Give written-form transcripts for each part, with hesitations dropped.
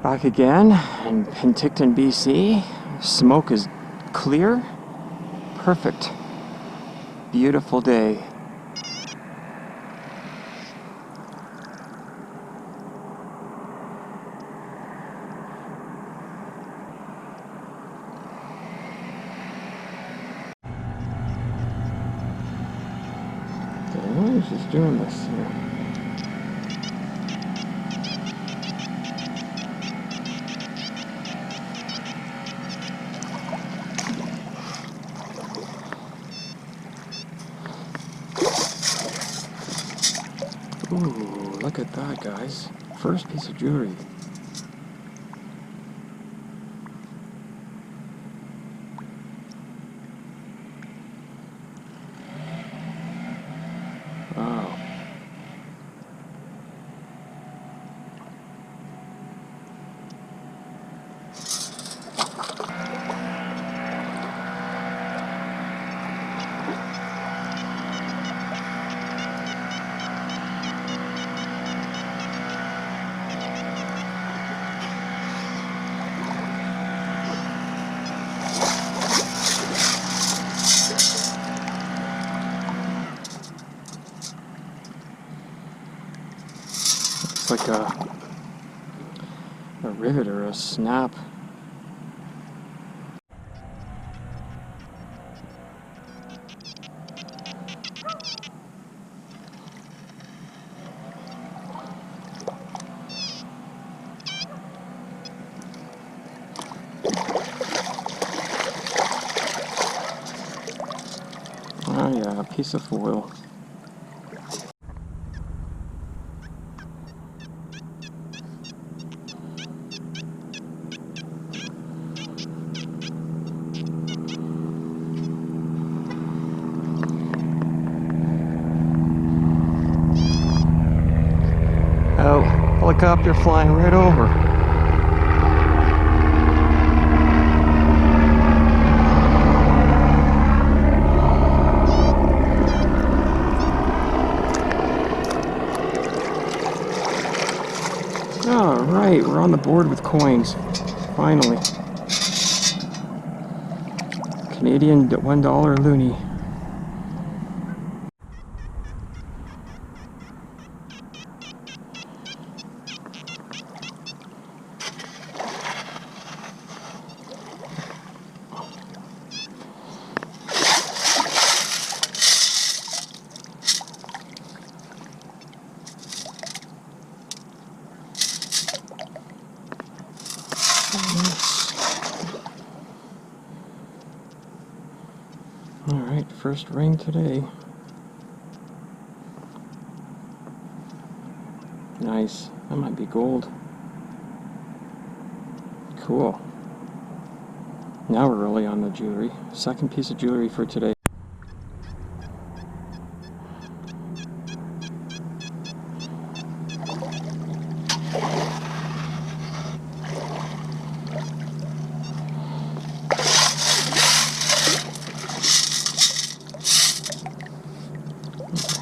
Back again in Penticton, BC. Smoke is clear. Perfect. Beautiful day. Why is just doing this here? Ooh, look at that, guys. First piece of jewelry. Wow. It's like a rivet or a snap. Oh yeah, a piece of foil. Oh, helicopter flying right over. All right, we're on the board with coins, finally. Canadian $1 loonie. Alright, first ring today. Nice. That might be gold. Cool. Now we're really on the jewelry. Second piece of jewelry for today.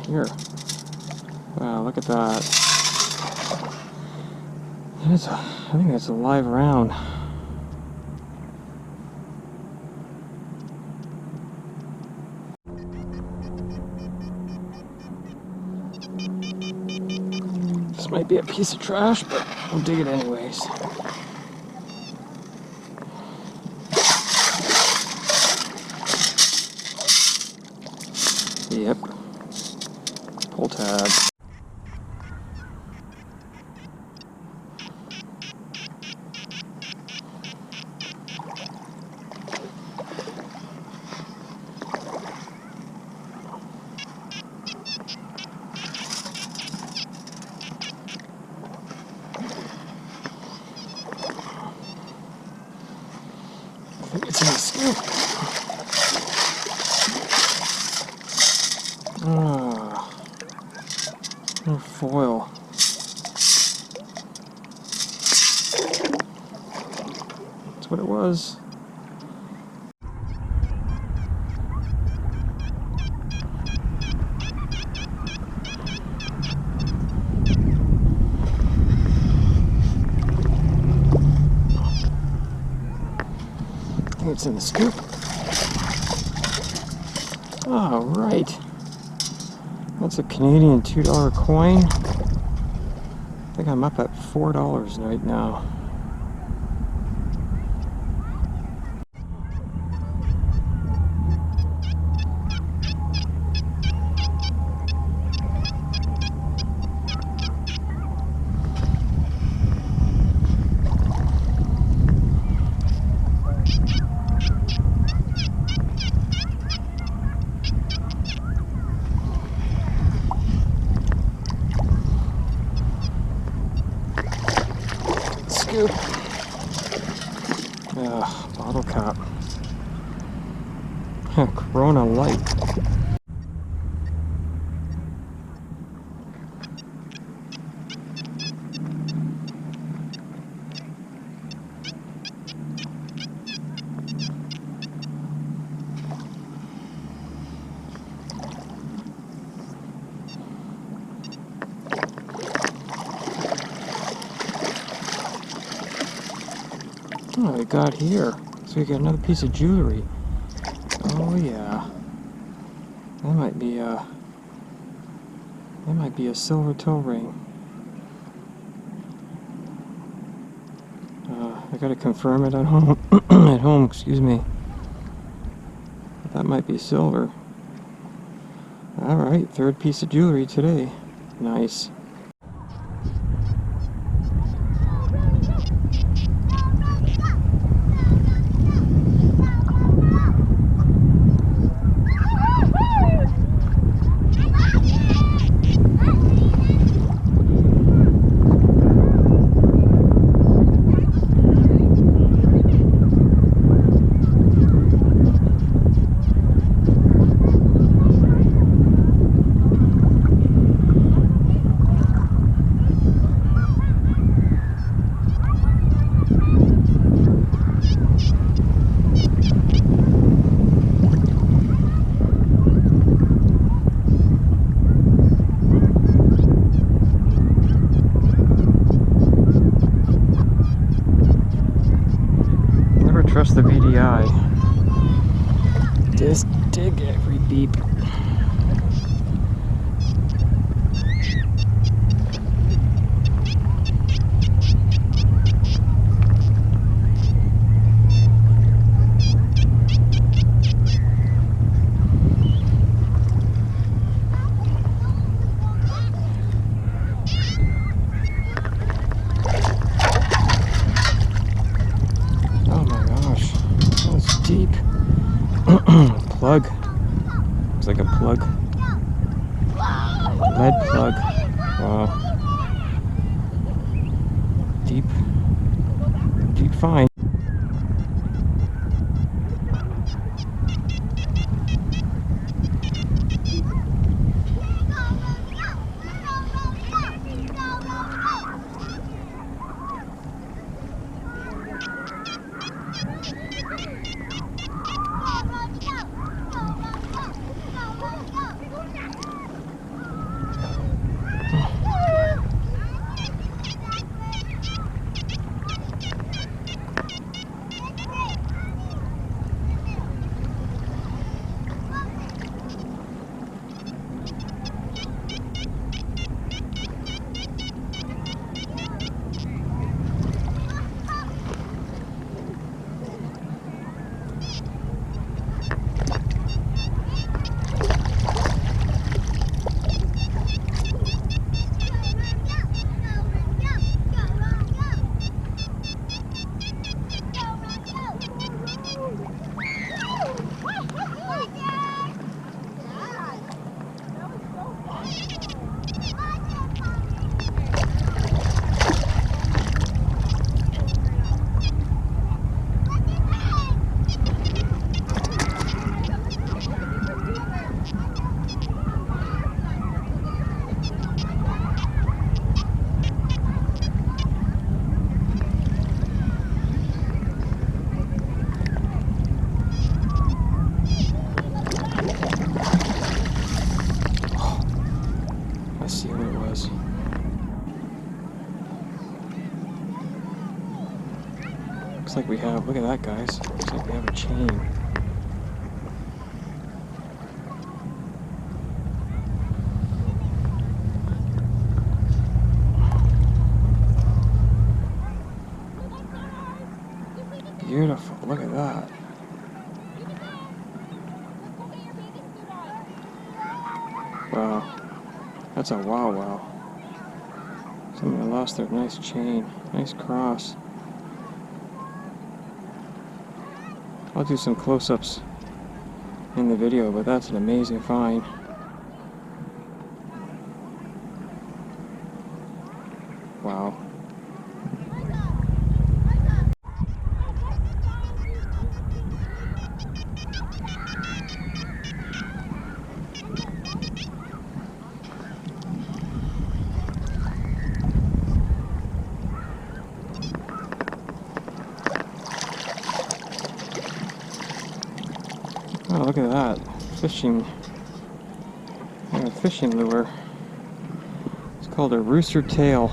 Here. Wow, look at that. I think that's a live round. This might be a piece of trash, but I'll dig it anyways. Yep. Pull tab. I think it's in the scoop. Ah, more foil. That's what it was. what's in the scoop. All right. That's a Canadian $2 coin. I think I'm up at $4 right now. Scoop. Bottle cap. Corona Light. Oh, we got here. So we got another piece of jewelry. Oh yeah. That might be a silver toe ring. I gotta confirm it at home. At home, excuse me. But that might be silver. Alright, third piece of jewelry today. Nice. Trust the VDI. Just dig every beep. Deep. Plug. Looks like a plug. Lead plug. Wow. Deep. Deep find. Looks like we have, look at that, guys. Looks like we have a chain. Beautiful, look at that. Wow, that's a wow. Somebody lost their nice chain, nice cross. I'll do some close-ups in the video, but that's an amazing find. Wow. Oh, look at that. Fishing. A fishing lure. It's called a rooster tail.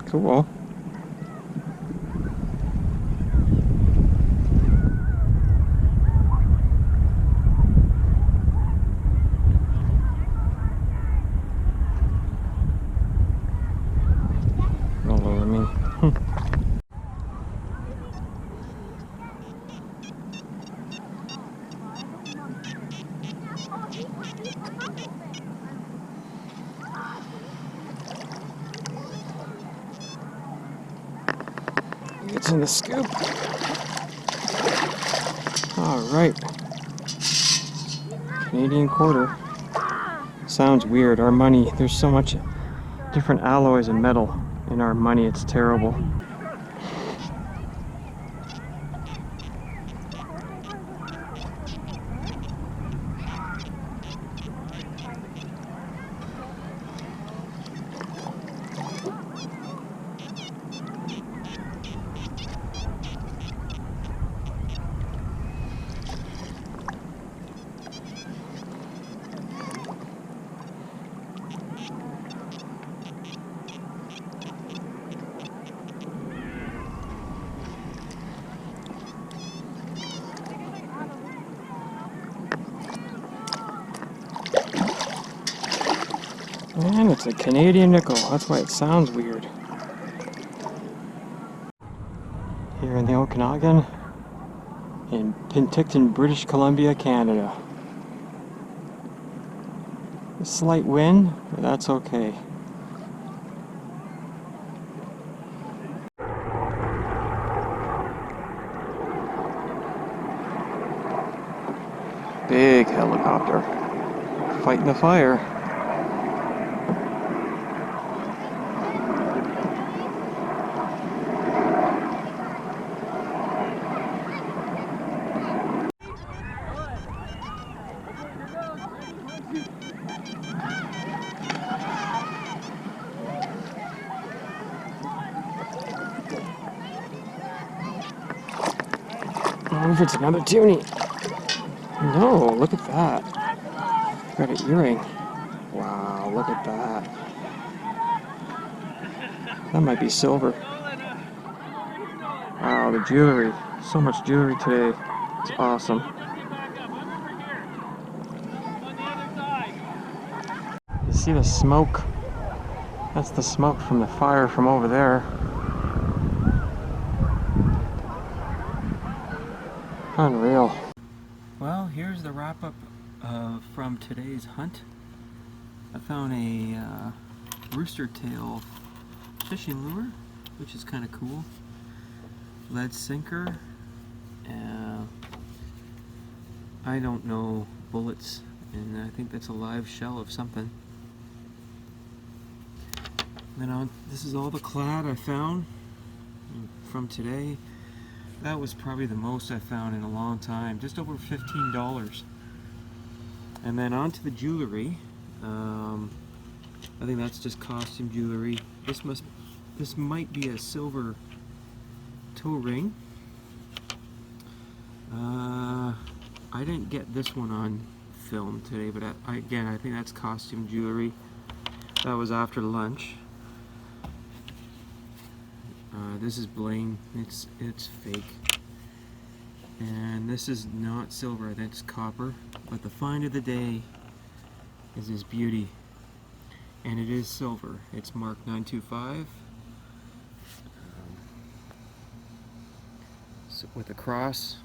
Cool. All over me. Gets in the scoop. All right. Canadian quarter. Sounds weird. Our money, there's so much different alloys and metal in our money, it's terrible. And it's a Canadian nickel, that's why it sounds weird. Here in the Okanagan, in Penticton, British Columbia, Canada. A slight wind, but that's okay. Big helicopter, fighting the fire. I wonder if it's another toonie. No, look at that. Got an earring. Wow, look at that. That might be silver. Wow, the jewelry. So much jewelry today. It's awesome. You see the smoke? That's the smoke from the fire from over there. Unreal. Well, here's the wrap-up from today's hunt. I found a rooster tail fishing lure, which is kind of cool. Lead sinker. I don't know, bullets, and I think that's a live shell of something. Then this is all the clad I found from today. That was probably the most I found in a long time, just over $15. And then on to the jewelry. I think that's just costume jewelry. This might be a silver toe ring. I didn't get this one on film today, but again, I think that's costume jewelry. That was after lunch. This is bling. It's fake. And this is not silver, that's copper. But the find of the day is this beauty. And it is silver. It's marked 925. So with a cross.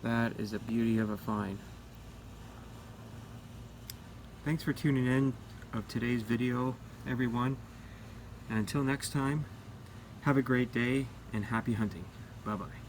That is a beauty of a find. Thanks for tuning in of today's video, everyone. And until next time, have a great day and happy hunting. Bye-bye.